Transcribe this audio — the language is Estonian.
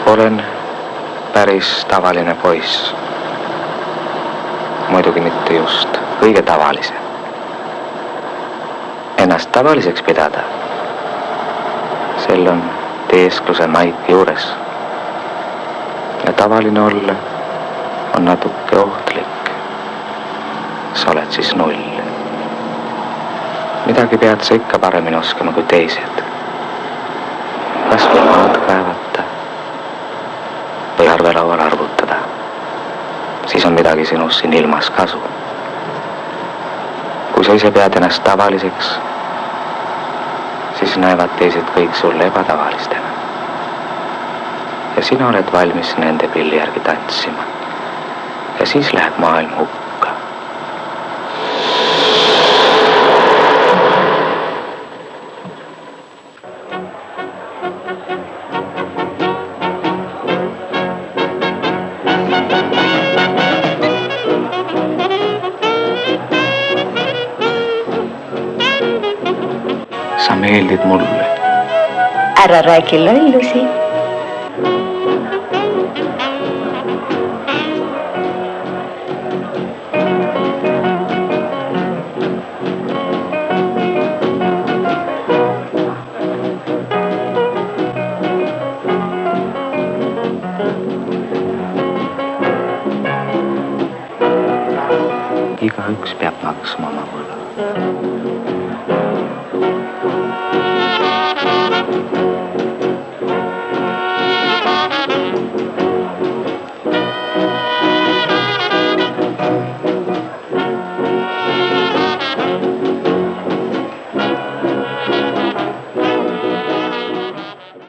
olen päris tavaline poiss. Muidugi mitte just kõige tavalisem. Ennast tavaliseks pidada, sel on teeskluse maik juures. Ja tavaline olla on natuke ohtlik. Sa oled siis null. Midagi pead sa ikka paremini oskama kui teised. Kas või maad kaevata või arvelaual arvutada. Siis on midagi sinust siin ilmas kasu. Kui sa ise pead ennast tavaliseks, siis näevad teised kõik sulle ebatavalistena. Ja sina oled valmis nende pilli järgi tantsima. Ja siis läheb maailm hukka. Sa meeldid mulle. Ära räägi lollusi. Igaüks peab maksma oma võlg.